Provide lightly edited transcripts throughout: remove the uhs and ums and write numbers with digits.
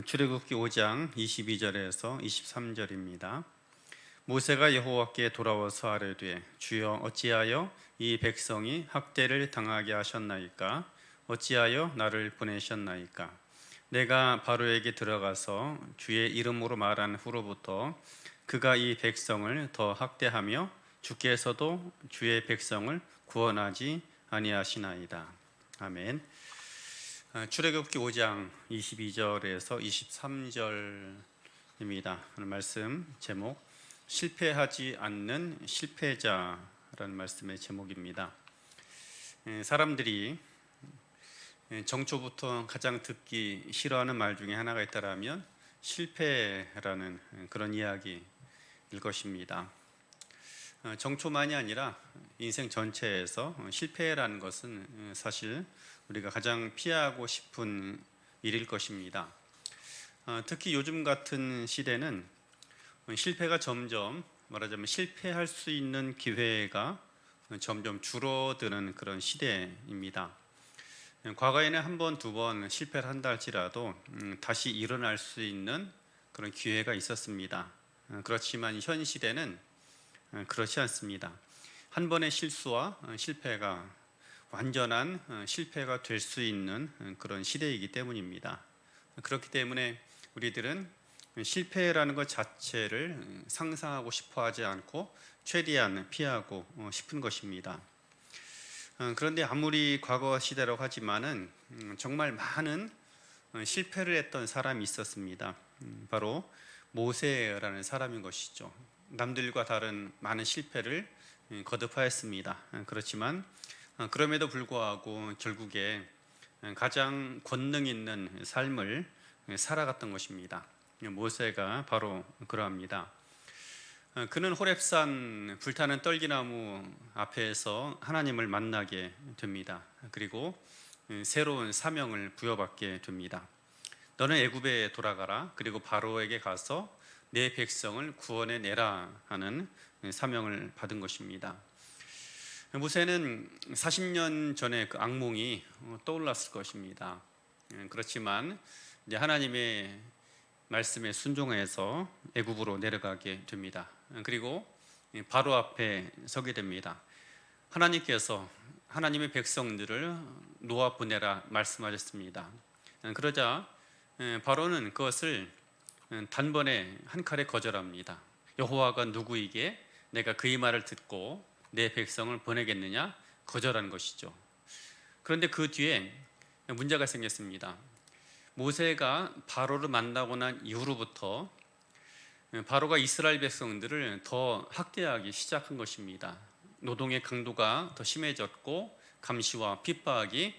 출애굽기 5장 22절에서 23절입니다. 모세가 여호와께 돌아와서 아뢰되 주여 어찌하여 이 백성이 학대를 당하게 하셨나이까? 어찌하여 나를 보내셨나이까? 내가 바로에게 들어가서 주의 이름으로 말한 후로부터 그가 이 백성을 더 학대하며 주께서도 주의 백성을 구원하지 아니하시나이다. 아멘. 출애굽기 5장 22절에서 23절입니다. 오늘 말씀 제목 실패하지 않는 실패자라는 말씀의 제목입니다. 사람들이 정초부터 가장 듣기 싫어하는 말 중에 하나가 있다라면 실패라는 그런 이야기일 것입니다. 정초만이 아니라 인생 전체에서 실패라는 것은 사실 우리가 가장 피하고 싶은 일일 것입니다. 특히 요즘 같은 시대는 실패가 점점 말하자면 실패할 수 있는 기회가 점점 줄어드는 그런 시대입니다. 과거에는 한 번, 두 번 실패를 한다 할지라도 다시 일어날 수 있는 그런 기회가 있었습니다. 그렇지만 현 시대는 그렇지 않습니다. 한 번의 실수와 실패가 완전한 실패가 될 수 있는 그런 시대이기 때문입니다. 그렇기 때문에 우리들은 실패라는 것 자체를 상상하고 싶어 하지 않고 최대한 피하고 싶은 것입니다. 그런데 아무리 과거 시대라고 하지만은 정말 많은 실패를 했던 사람이 있었습니다. 바로 모세라는 사람인 것이죠. 남들과 다른 많은 실패를 거듭하였습니다. 그렇지만 그럼에도 불구하고 결국에 가장 권능 있는 삶을 살아갔던 것입니다. 모세가 바로 그러합니다. 그는 호렙산 불타는 떨기나무 앞에서 하나님을 만나게 됩니다. 그리고 새로운 사명을 부여받게 됩니다. 너는 애굽에 돌아가라. 그리고 바로에게 가서 내 백성을 구원해 내라 하는 사명을 받은 것입니다. 모세는 40년 전에 그 악몽이 떠올랐을 것입니다. 그렇지만 이제 하나님의 말씀에 순종해서 애굽으로 내려가게 됩니다. 그리고 바로 앞에 서게 됩니다. 하나님께서 하나님의 백성들을 놓아 보내라 말씀하셨습니다. 그러자 바로는 그것을 단번에 한 칼에 거절합니다. 여호와가 누구이게 내가 그의 말을 듣고 내 백성을 보내겠느냐? 거절한 것이죠. 그런데 그 뒤에 문제가 생겼습니다. 모세가 바로를 만나고 난 이후로부터 바로가 이스라엘 백성들을 더 학대하기 시작한 것입니다. 노동의 강도가 더 심해졌고 감시와 핍박이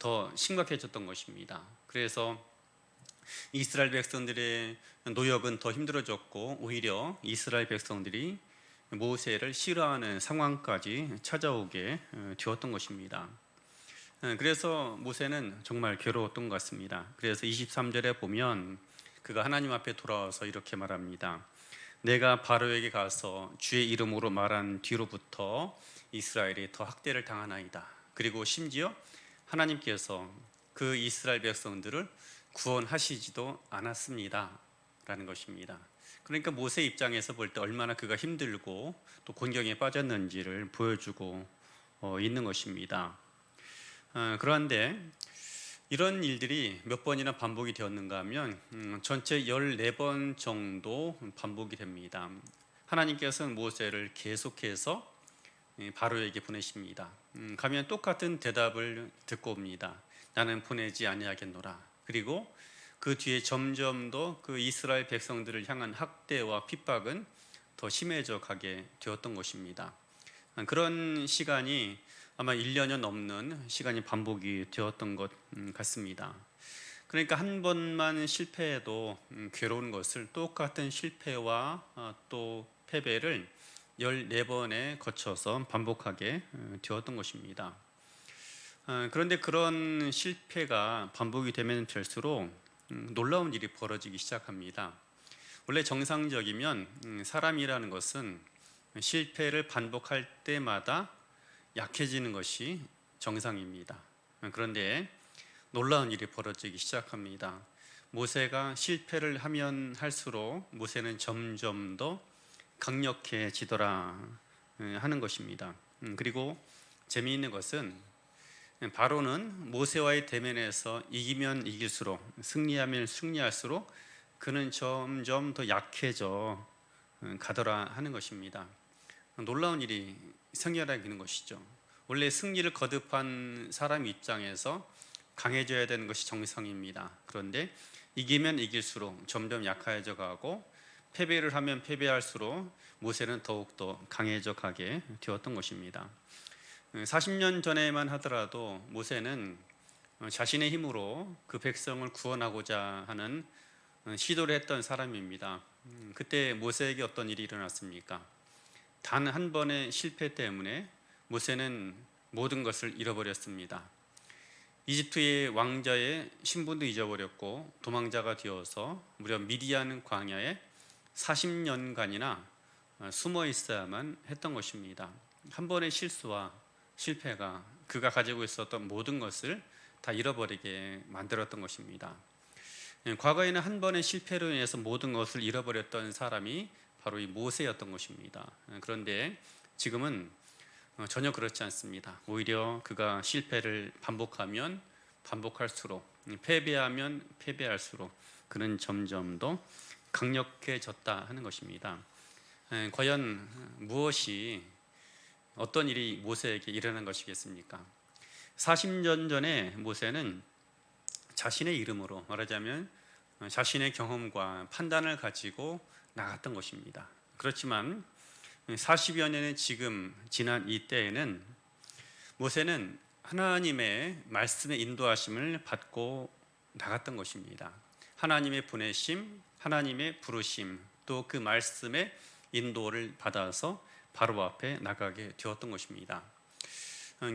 더 심각해졌던 것입니다. 그래서 이스라엘 백성들의 노역은 더 힘들어졌고 오히려 이스라엘 백성들이 모세를 싫어하는 상황까지 찾아오게 되었던 것입니다. 그래서 모세는 정말 괴로웠던 것 같습니다. 그래서 23절에 보면 그가 하나님 앞에 돌아와서 이렇게 말합니다. 내가 바로에게 가서 주의 이름으로 말한 뒤로부터 이스라엘이 더 학대를 당하나이다. 그리고 심지어 하나님께서 그 이스라엘 백성들을 구원하시지도 않았습니다 라는 것입니다. 그러니까 모세 입장에서 볼 때 얼마나 그가 힘들고 또 곤경에 빠졌는지를 보여주고 있는 것입니다. 그런데 이런 일들이 몇 번이나 반복이 되었는가 하면 전체 14번 정도 반복이 됩니다. 하나님께서는 모세를 계속해서 바로에게 보내십니다. 가면 똑같은 대답을 듣고 옵니다. 나는 보내지 아니하겠노라. 그리고 그 뒤에 점점 더 그 이스라엘 백성들을 향한 학대와 핍박은 더 심해져 가게 되었던 것입니다. 그런 시간이 아마 1년여 넘는 시간이 반복이 되었던 것 같습니다. 그러니까 한 번만 실패해도 괴로운 것을 똑같은 실패와 또 패배를 14번에 거쳐서 반복하게 되었던 것입니다. 그런데 그런 실패가 반복이 되면 될수록 놀라운 일이 벌어지기 시작합니다. 원래 정상적이면 사람이라는 것은 실패를 반복할 때마다 약해지는 것이 정상입니다. 그런데 놀라운 일이 벌어지기 시작합니다. 모세가 실패를 하면 할수록 모세는 점점 더 강력해지더라 하는 것입니다. 그리고 재미있는 것은 바로는 모세와의 대면에서 이기면 이길수록, 승리하면 승리할수록 그는 점점 더 약해져 가더라 하는 것입니다. 놀라운 일이 생겨나는 것이죠. 원래 승리를 거듭한 사람 입장에서 강해져야 되는 것이 정상입니다. 그런데 이기면 이길수록 점점 약해져 가고 패배를 하면 패배할수록 모세는 더욱더 강해져 가게 되었던 것입니다. 40년 전에만 하더라도 모세는 자신의 힘으로 그 백성을 구원하고자 하는 시도를 했던 사람입니다. 그때 모세에게 어떤 일이 일어났습니까? 단 한 번의 실패 때문에 모세는 모든 것을 잃어버렸습니다. 이집트의 왕자의 신분도 잊어버렸고 도망자가 되어서 무려 미디안 광야에 40년간이나 숨어 있어야만 했던 것입니다. 한 번의 실수와 실패가 그가 가지고 있었던 모든 것을 다 잃어버리게 만들었던 것입니다. 과거에는 한 번의 실패로 인해서 모든 것을 잃어버렸던 사람이 바로 이 모세였던 것입니다. 그런데 지금은 전혀 그렇지 않습니다. 오히려 그가 실패를 반복하면 반복할수록, 패배하면 패배할수록 그는 점점 더 강력해졌다 하는 것입니다. 과연 무엇이 어떤 일이 모세에게 일어난 것이겠습니까? 40년 전에 모세는 자신의 이름으로, 말하자면 자신의 경험과 판단을 가지고 나갔던 것입니다. 그렇지만 40여 년의 지금 지난 이때에는 모세는 하나님의 말씀의 인도하심을 받고 나갔던 것입니다. 하나님의 보내심, 하나님의 부르심, 또 그 말씀의 인도를 받아서 바로 앞에 나가게 되었던 것입니다.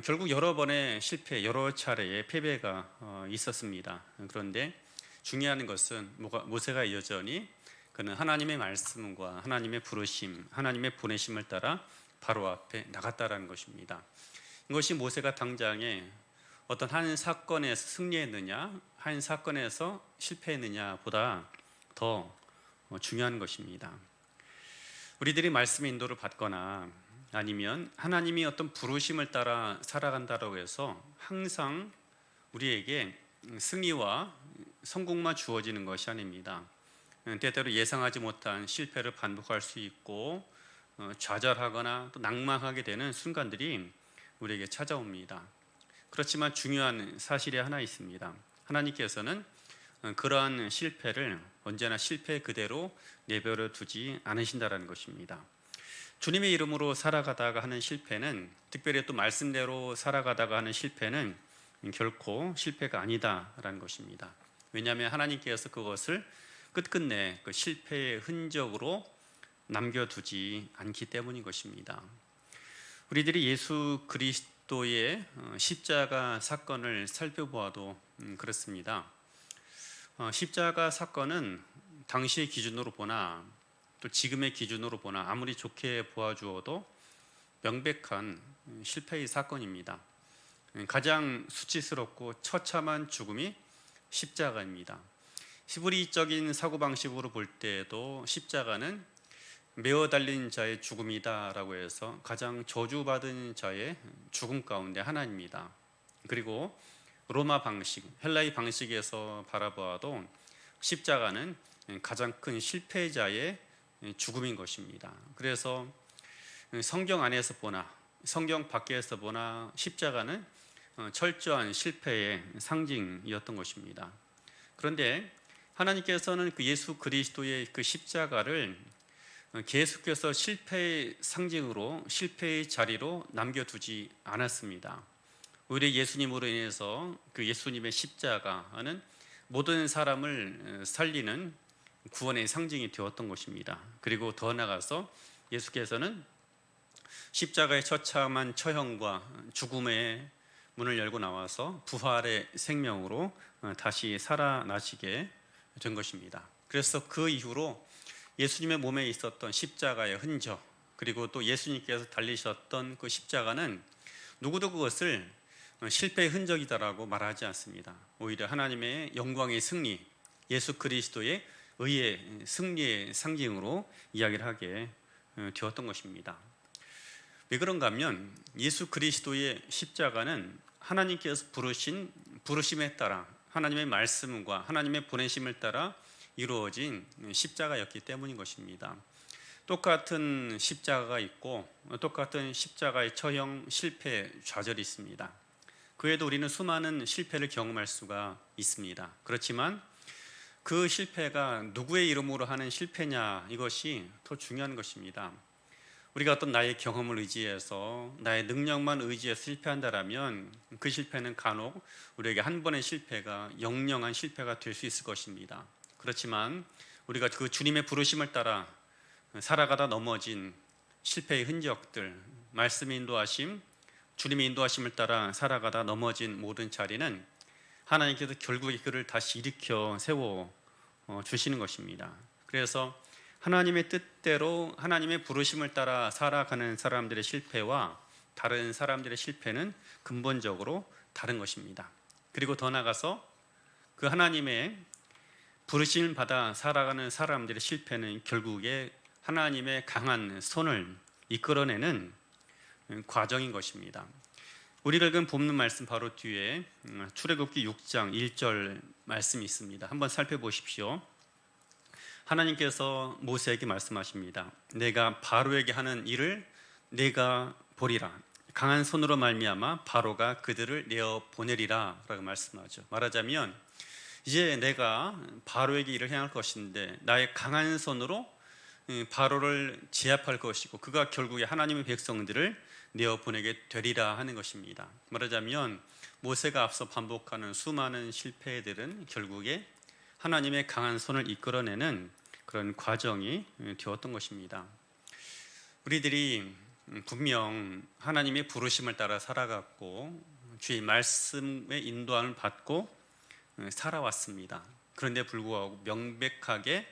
결국 여러 번의 실패, 여러 차례의 패배가 있었습니다. 그런데 중요한 것은 모세가 여전히 그는 하나님의 말씀과 하나님의 부르심, 하나님의 보내심을 따라 바로 앞에 나갔다라는 것입니다. 이것이 모세가 당장에 어떤 한 사건에서 승리했느냐, 한 사건에서 실패했느냐보다 더 중요한 것입니다. 우리들이 말씀의 인도를 받거나 아니면 하나님이 어떤 부르심을 따라 살아간다고 해서 항상 우리에게 승리와 성공만 주어지는 것이 아닙니다. 때때로 예상하지 못한 실패를 반복할 수 있고 좌절하거나 또 낭망하게 되는 순간들이 우리에게 찾아옵니다. 그렇지만 중요한 사실이 하나 있습니다. 하나님께서는 그러한 실패를 언제나 실패 그대로 내버려 두지 않으신다는 것입니다. 주님의 이름으로 살아가다가 하는 실패는, 특별히 또 말씀대로 살아가다가 하는 실패는 결코 실패가 아니다라는 것입니다. 왜냐하면 하나님께서 그것을 끝끝내 그 실패의 흔적으로 남겨두지 않기 때문인 것입니다. 우리들이 예수 그리스도의 십자가 사건을 살펴보아도 그렇습니다. 십자가 사건은 당시의 기준으로 보나 또 지금의 기준으로 보나 아무리 좋게 보아주어도 명백한 실패의 사건입니다. 가장 수치스럽고 처참한 죽음이 십자가입니다. 히브리적인 사고방식으로 볼 때에도 십자가는 매어 달린 자의 죽음이다라고 해서 가장 저주받은 자의 죽음 가운데 하나입니다. 그리고 로마 방식, 헬라의 방식에서 바라보아도 십자가는 가장 큰 실패자의 죽음인 것입니다. 그래서 성경 안에서 보나 성경 밖에서 보나 십자가는 철저한 실패의 상징이었던 것입니다. 그런데 하나님께서는 그 예수 그리스도의 그 십자가를 계속해서 실패의 상징으로, 실패의 자리로 남겨두지 않았습니다. 오히려 예수님으로 인해서 그 예수님의 십자가는 모든 사람을 살리는 구원의 상징이 되었던 것입니다. 그리고 더 나아가서 예수께서는 십자가의 처참한 처형과 죽음의 문을 열고 나와서 부활의 생명으로 다시 살아나시게 된 것입니다. 그래서 그 이후로 예수님의 몸에 있었던 십자가의 흔적, 그리고 또 예수님께서 달리셨던 그 십자가는 누구도 그것을 실패의 흔적이다라고 말하지 않습니다. 오히려 하나님의 영광의 승리, 예수 그리스도의 의의 승리의 상징으로 이야기를 하게 되었던 것입니다. 왜 그런가 하면 예수 그리스도의 십자가는 하나님께서 부르신 부르심에 따라 하나님의 말씀과 하나님의 보내심을 따라 이루어진 십자가였기 때문인 것입니다. 똑같은 십자가가 있고 똑같은 십자가의 처형, 실패, 좌절이 있습니다. 그에도 우리는 수많은 실패를 경험할 수가 있습니다. 그렇지만 그 실패가 누구의 이름으로 하는 실패냐, 이것이 더 중요한 것입니다. 우리가 어떤 나의 경험을 의지해서 나의 능력만 의지해서 실패한다라면 그 실패는 간혹 우리에게 한 번의 실패가 영영한 실패가 될 수 있을 것입니다. 그렇지만 우리가 그 주님의 부르심을 따라 살아가다 넘어진 실패의 흔적들, 말씀의 인도하심, 주님의 인도하심을 따라 살아가다 넘어진 모든 자리는 하나님께서 결국에 그를 다시 일으켜 세워 주시는 것입니다. 그래서 하나님의 뜻대로 하나님의 부르심을 따라 살아가는 사람들의 실패와 다른 사람들의 실패는 근본적으로 다른 것입니다. 그리고 더 나아가서 그 하나님의 부르심을 받아 살아가는 사람들의 실패는 결국에 하나님의 강한 손을 이끌어내는 과정인 것입니다. 우리가 읽은 본문 말씀 바로 뒤에 출애굽기 6장 1절 말씀이 있습니다. 한번 살펴보십시오. 하나님께서 모세에게 말씀하십니다. 내가 바로에게 하는 일을 내가 보리라. 강한 손으로 말미암아 바로가 그들을 내어 보내리라 라고 말씀하죠. 말하자면 이제 내가 바로에게 일을 행할 것인데 나의 강한 손으로 바로를 제압할 것이고 그가 결국에 하나님의 백성들을 내어 보내게 되리라 하는 것입니다. 말하자면 모세가 앞서 반복하는 수많은 실패들은 결국에 하나님의 강한 손을 이끌어내는 그런 과정이 되었던 것입니다. 우리들이 분명 하나님의 부르심을 따라 살아갔고 주의 말씀의 인도함을 받고 살아왔습니다. 그런데 불구하고 명백하게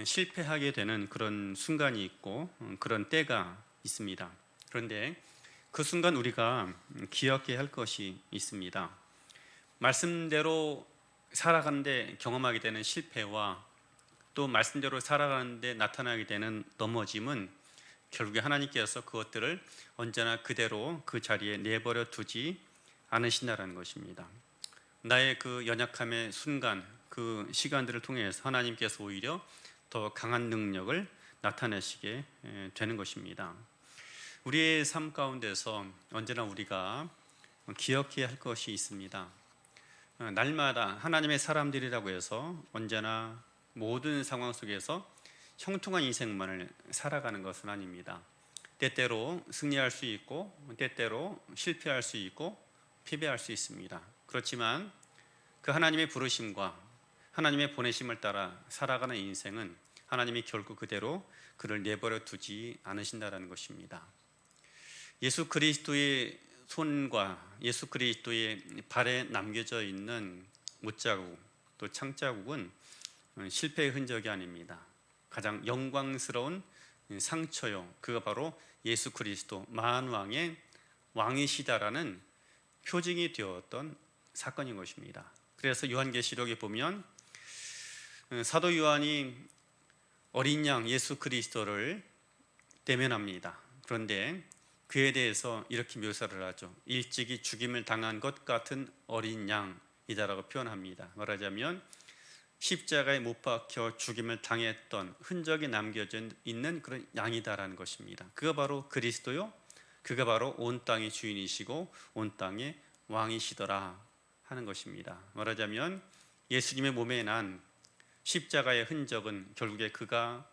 실패하게 되는 그런 순간이 있고 그런 때가 있습니다. 그런데 그 순간 우리가 기억해야 할 것이 있습니다. 말씀대로 살아가는데 경험하게 되는 실패와 또 말씀대로 살아가는데 나타나게 되는 넘어짐은 결국에 하나님께서 그것들을 언제나 그대로 그 자리에 내버려 두지 않으신다는 것입니다. 나의 그 연약함의 순간, 그 시간들을 통해서 하나님께서 오히려 더 강한 능력을 나타내시게 되는 것입니다. 우리의 삶 가운데서 언제나 우리가 기억해야 할 것이 있습니다. 날마다 하나님의 사람들이라고 해서 언제나 모든 상황 속에서 형통한 인생만을 살아가는 것은 아닙니다. 때때로 승리할 수 있고 때때로 실패할 수 있고 패배할 수 있습니다. 그렇지만 그 하나님의 부르심과 하나님의 보내심을 따라 살아가는 인생은 하나님이 결국 그대로 그를 내버려 두지 않으신다는 것입니다. 예수 그리스도의 손과 예수 그리스도의 발에 남겨져 있는 못자국 또 창자국은 실패의 흔적이 아닙니다. 가장 영광스러운 상처요, 그가 바로 예수 그리스도 만왕의 왕이시다라는 표징이 되었던 사건인 것입니다. 그래서 요한계시록에 보면 사도 요한이 어린 양 예수 그리스도를 대면합니다. 그런데 그에 대해서 이렇게 묘사를 하죠. 일찍이 죽임을 당한 것 같은 어린 양이다라고 표현합니다. 말하자면 십자가에 못 박혀 죽임을 당했던 흔적이 남겨져 있는 그런 양이다라는 것입니다. 그가 바로 그리스도요, 그가 바로 온 땅의 주인이시고 온 땅의 왕이시더라 하는 것입니다. 말하자면 예수님의 몸에 난 십자가의 흔적은 결국에 그가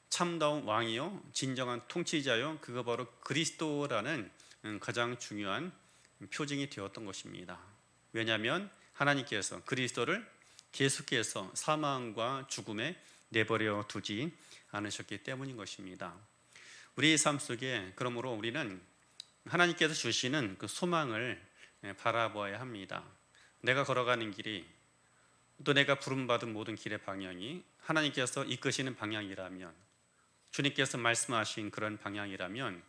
참다운 왕이요 진정한 통치자요 그가 바로 그리스도라는 가장 중요한 표징이 되었던 것입니다. 왜냐하면 하나님께서 그리스도를 계속해서 사망과 죽음에 내버려 두지 않으셨기 때문인 것입니다. 우리의 삶 속에 그러므로 우리는 하나님께서 주시는 그 소망을 바라보아야 합니다. 내가 걸어가는 길이 또 내가 부름받은 모든 길의 방향이 하나님께서 이끄시는 방향이라면, 주님께서 말씀하신 그런 방향이라면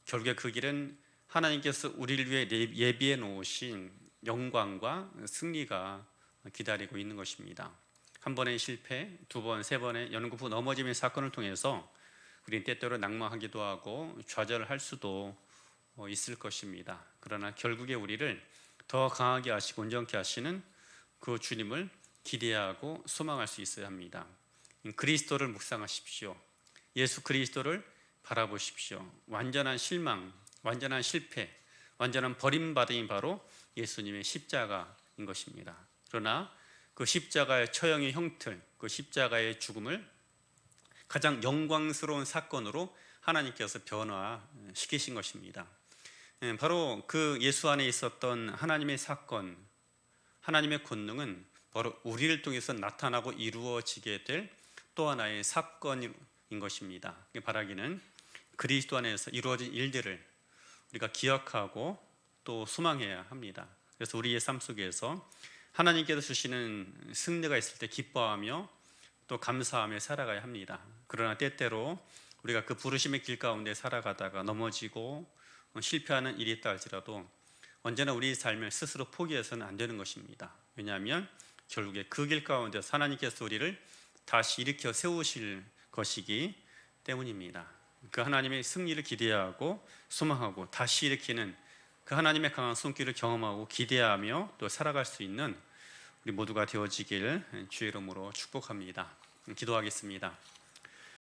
결국에 그 길은 하나님께서 우리를 위해 예비해 놓으신 영광과 승리가 기다리고 있는 것입니다. 한 번의 실패, 두 번, 세 번의 연거푸 넘어짐의 사건을 통해서 우리는 때때로 낙망하기도 하고 좌절할 수도 있을 것입니다. 그러나 결국에 우리를 더 강하게 하시고 온전케 하시는 그 주님을 기대하고 소망할 수 있어야 합니다. 그리스도를 묵상하십시오. 예수 그리스도를 바라보십시오. 완전한 실망, 완전한 실패, 완전한 버림받음이 바로 예수님의 십자가인 것입니다. 그러나 그 십자가의 처형의 형틀, 그 십자가의 죽음을 가장 영광스러운 사건으로 하나님께서 변화시키신 것입니다. 바로 그 예수 안에 있었던 하나님의 사건, 하나님의 권능은 바로 우리를 통해서 나타나고 이루어지게 될 또 하나의 사건인 것입니다. 바라기는 그리스도 안에서 이루어진 일들을 우리가 기억하고 또 소망해야 합니다. 그래서 우리의 삶 속에서 하나님께서 주시는 승리가 있을 때 기뻐하며 또 감사하며 살아가야 합니다. 그러나 때때로 우리가 그 부르심의 길 가운데 살아가다가 넘어지고 실패하는 일이 있다 할지라도 언제나 우리 삶을 스스로 포기해서는 안 되는 것입니다. 왜냐하면 결국에 그 길 가운데서 하나님께서 우리를 다시 일으켜 세우실 것이기 때문입니다. 그 하나님의 승리를 기대하고 소망하고 다시 일으키는 그 하나님의 강한 손길을 경험하고 기대하며 또 살아갈 수 있는 우리 모두가 되어지길 주의 이름으로 축복합니다. 기도하겠습니다.